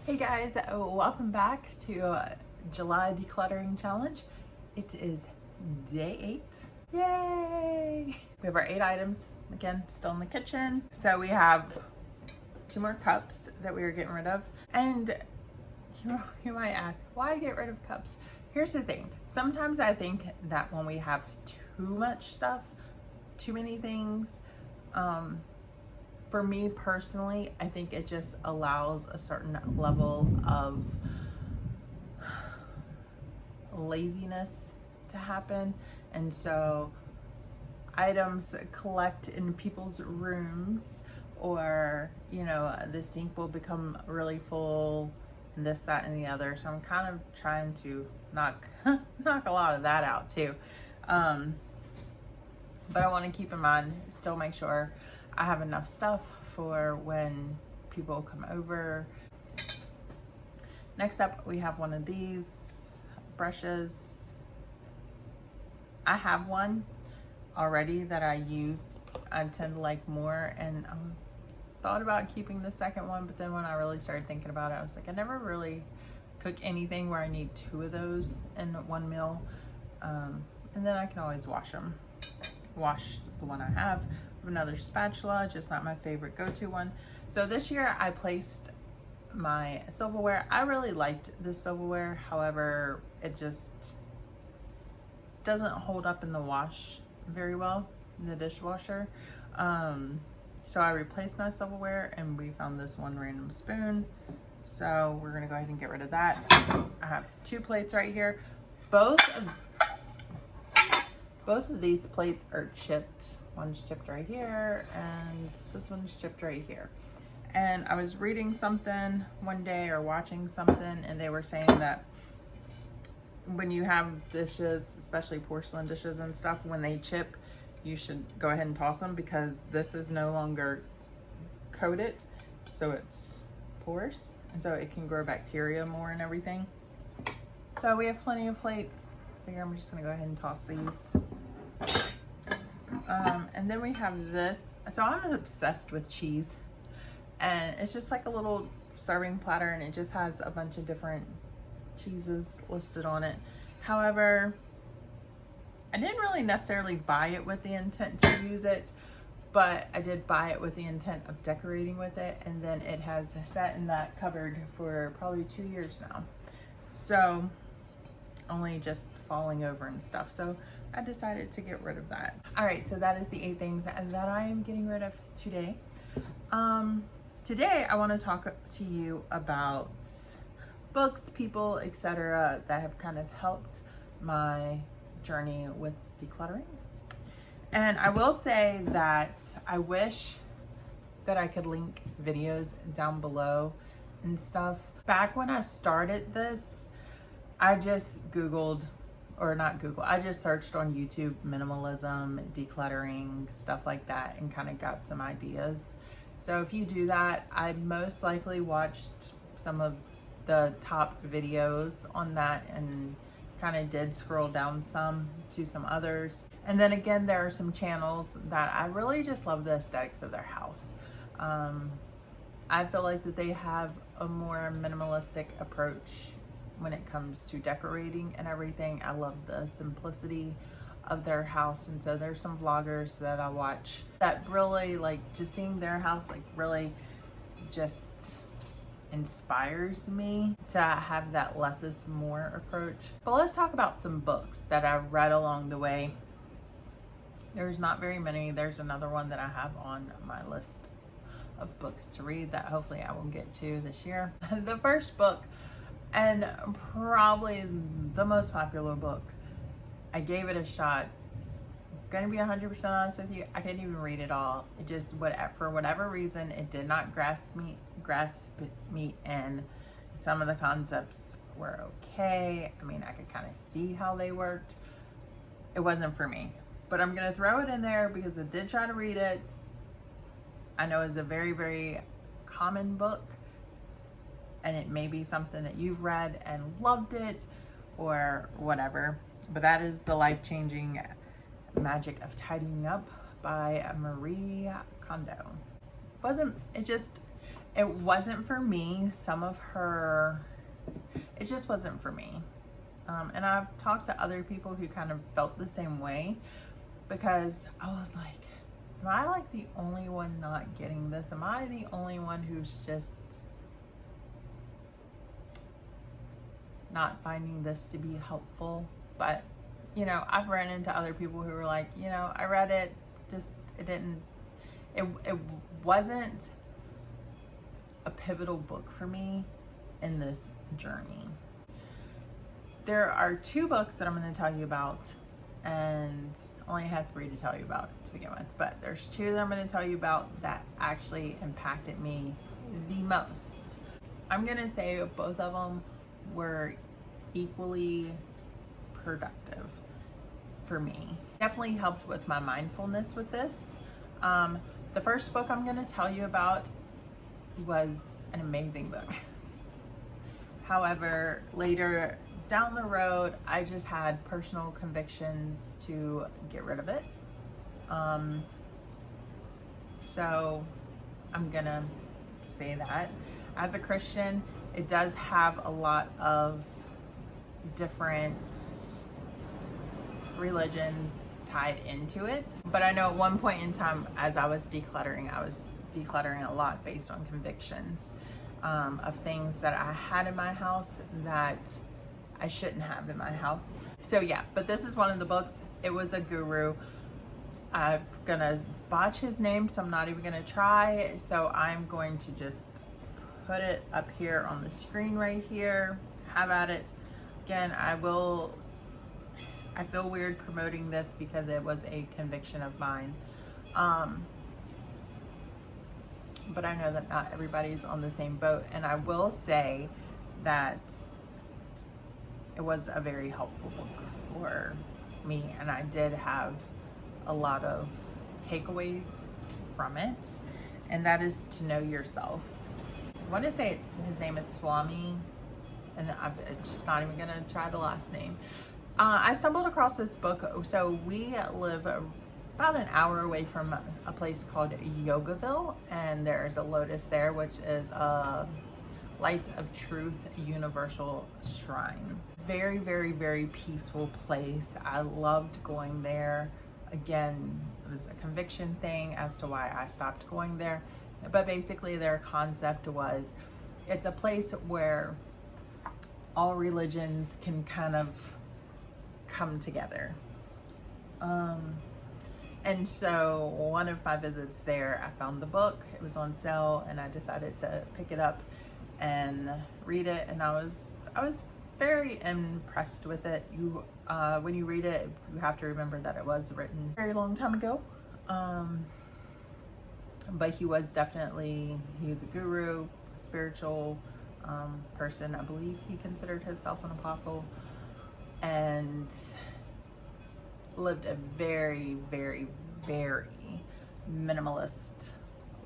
Hey guys, welcome back to July Decluttering Challenge. It is day 8. Yay! We have our 8 items, again, still in the kitchen. So we have 2 more cups that we are getting rid of. And you might ask, why get rid of cups? Here's the thing. Sometimes I think that when we have too much stuff, too many things, for me personally, I think it just allows a certain level of laziness to happen. And so items collect in people's rooms, or, you know, the sink will become really full and this, that, and the other. So I'm kind of trying to knock a lot of that out too. But I want to keep in mind, still make sure I have enough stuff for when people come over. Next up, we have one of these brushes. I have one already that I use. I tend to like more, and thought about keeping the second one, but then when I really started thinking about it, I was like, I never really cook anything where I need 2 of those in one meal. And then I can always wash the one I have. Another spatula, just not my favorite go-to one. So this year I placed my silverware. I really liked this silverware, however, it just doesn't hold up in the wash very well in the dishwasher. So I replaced my silverware and we found this one random spoon. So we're gonna go ahead and get rid of that. I have 2 plates right here. Both of these plates are chipped. One's chipped right here and this one's chipped right here. And I was reading something one day or watching something, and they were saying that when you have dishes, especially porcelain dishes and stuff, when they chip, you should go ahead and toss them, because this is no longer coated, so it's porous, and so it can grow bacteria more and everything. So we have plenty of plates. I figure I'm just gonna go ahead and toss these. And then we have this. So I'm obsessed with cheese, and it's just like a little serving platter, and it just has a bunch of different cheeses listed on it. However, I didn't really necessarily buy it with the intent to use it, but I did buy it with the intent of decorating with it, and then it has sat in that cupboard for probably 2 years now. So only just falling over and stuff. So I decided to get rid of that. All right, so that is the 8 things that I am getting rid of today. Today I want to talk to you about books, people, etc. that have kind of helped my journey with decluttering. And I will say that I wish that I could link videos down below and stuff. Back when I started this, I just I just searched on YouTube minimalism, decluttering, stuff like that, and kind of got some ideas. So if you do that, I most likely watched some of the top videos on that and kind of did scroll down to some others. And then again, there are some channels that I really just love the aesthetics of their house. I feel like that they have a more minimalistic approach when it comes to decorating and everything. I love the simplicity of their house, and so there's some vloggers that I watch that really, like, just seeing their house, like, really just inspires me to have that less is more approach. But let's talk about some books that I've read along the way. There's not very many. There's another one that I have on my list of books to read that hopefully I will get to this year. The first book, and probably the most popular book, I gave it a shot. Gonna be 100% honest with you, I couldn't even read it all. It just, for whatever reason, it did not grasp me in. Some of the concepts were okay. I mean, I could kind of see how they worked. It wasn't for me, but I'm gonna throw it in there because I did try to read it. I know it's a very, very common book, and it may be something that you've read and loved it or whatever, but that is The Life-Changing Magic of Tidying Up by Marie Kondo. it wasn't for me. Some of her, it just wasn't for me. And I've talked to other people who kind of felt the same way, because I was like, am I like the only one not getting this? Am I the only one who's just not finding this to be helpful? But, you know, I've run into other people who were like, you know, I read it, just, it wasn't a pivotal book for me in this journey. There are 2 books that I'm going to tell you about, and I only had 3 to tell you about to begin with, but there's 2 that I'm going to tell you about that actually impacted me the most. I'm going to say both of them were equally productive for me. Definitely helped with my mindfulness with this. The first book I'm going to tell you about was an amazing book. However, later down the road, I just had personal convictions to get rid of it. So I'm gonna say that. As a Christian, it does have a lot of different religions tied into it. But I know at one point in time, as I was decluttering a lot based on convictions of things that I had in my house that I shouldn't have in my house. So yeah, but this is one of the books. It was a guru. I'm gonna botch his name, so I'm not even gonna try. So I'm going to just put it up here on the screen right here. Have at it. Again, I feel weird promoting this because it was a conviction of mine. But I know that not everybody's on the same boat. And I will say that it was a very helpful book for me. And I did have a lot of takeaways from it. And that is to know yourself. I want to say his name is Swami. And I'm just not even going to try the last name. I stumbled across this book. So we live about an hour away from a place called Yogaville, and there's a Lotus there, which is a Lights of Truth Universal Shrine. Very, very, very peaceful place. I loved going there. Again, it was a conviction thing as to why I stopped going there. But basically their concept was, it's a place where all religions can kind of come together. And so one of my visits there, I found the book. It was on sale, and I decided to pick it up and read it. And I was very impressed with it. When you read it, you have to remember that it was written a very long time ago. But he was a guru, a spiritual person. I believe he considered himself an apostle, and lived a very, very, very minimalist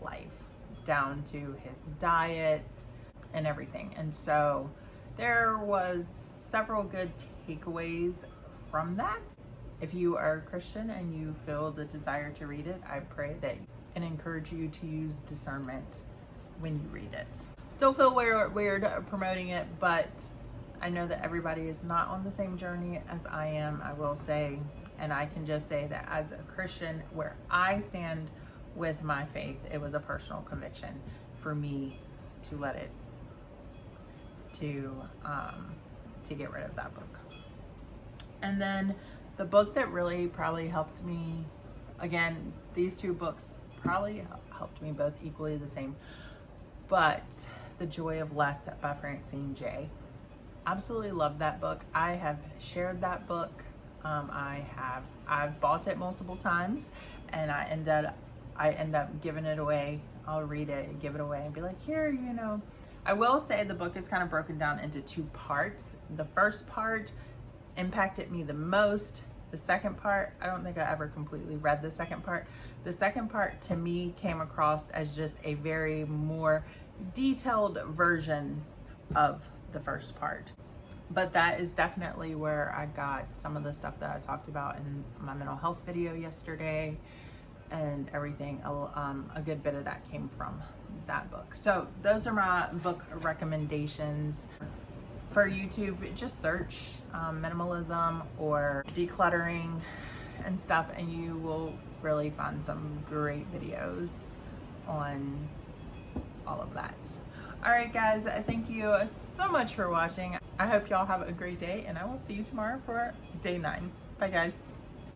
life, down to his diet and everything. And so there was several good takeaways from that. If you are a Christian and you feel the desire to read it, I pray that and encourage you to use discernment when you read it. Still feel weird promoting it, but I know that everybody is not on the same journey as I am, I will say. And I can just say that as a Christian, where I stand with my faith, it was a personal conviction for me to get rid of that book. And then the book that really probably helped me, again, these 2 books probably helped me both equally the same, but The Joy of Less by Francine J. Absolutely love that book. I have shared that book. I've bought it multiple times, and I end up giving it away. I'll read it and give it away and be like, here, you know. I will say the book is kind of broken down into 2 parts. The first part impacted me the most. The second part, I don't think I ever completely read the second part. The second part to me came across as just a very more detailed version of the first part. But that is definitely where I got some of the stuff that I talked about in my mental health video yesterday and everything. A good bit of that came from that book. So those are my book recommendations. For YouTube, just search minimalism or decluttering and stuff, and you will really find some great videos on all of that. All right, guys, thank you so much for watching. I hope y'all have a great day, and I will see you tomorrow for day 9. Bye, guys.